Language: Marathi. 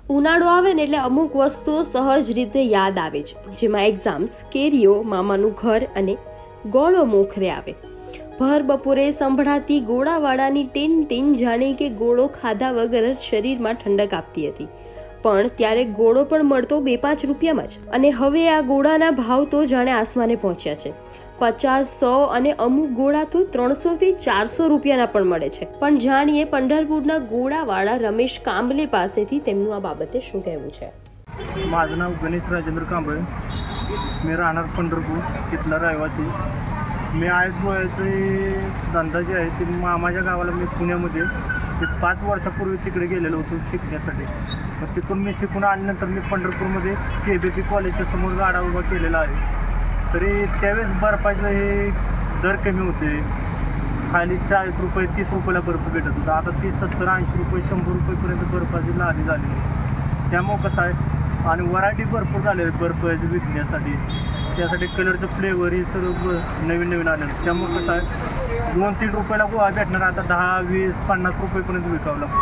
ઉનાળો આવે ને એટલે અમુક વસ્તુઓ સહજ રીતે યાદ આવે છે, જેમાં એક્ઝામ્સ, કેરીઓ, મામાનું ઘર અને ગોળો મોખરે આવે. ભર બપોરે સંભળાતી ગોળાવાળાની ટીન ટીન જાણે કે ગોળો ખાધા વગર શરીરમાં ઠંડક આપતી હતી. પણ ત્યારે ગોળો પણ મળતો 2-5 રૂપિયામાં જ, અને હવે આ ગોળાના ભાવ તો જાણે આસમાને પહોંચ્યા છે. 50-100 અને અમુક ગોળા તો 300 થી 400 રૂપિયાના પણ મળે છે. પણ જાણીએ પંઢરપુરના ગોળાવાળા રમેશ કાંબલે પાસેથી તેમનું આ બાબતે શું કહેવું છે. माझं नाव गणेश राजेंद्र कांबळे. मी राहणार पंढरपूर, तिथला रहिवासी. मी आयस गोळ्याचे धंदा जे आहे ते मामाच्या गावाला मी पुण्यामध्ये 5 वर्षापूर्वी तिकडे गेलेलो होतो शिकण्यासाठी. मग तिथून मी शिकून आल्यानंतर मी पंढरपूरमध्ये KBP कॉलेजच्या समोर गाडा उभा केलेला आहे. तरी त्यावेळेस बर्फाचे हे दर कमी होते. खाली 40 रुपये 30 रुपयाला बर्फ भेटत होता. आता 30, 70, 80 रुपये 100 रुपयेपर्यंत बर्फाची लादी झालेली. त्यामुळं कसं आहे, आणि व्हरायटी भरपूर झाले बर्फ विकण्यासाठी. त्यासाठी कलरचं फ्लेवर हे सर्व नवीन नवीन आले. त्यामुळं कसं आहे, 2-3 रुपयाला गोळा भेटणार आता 10, 20, 50 रुपयेपर्यंत विकावं लागतो.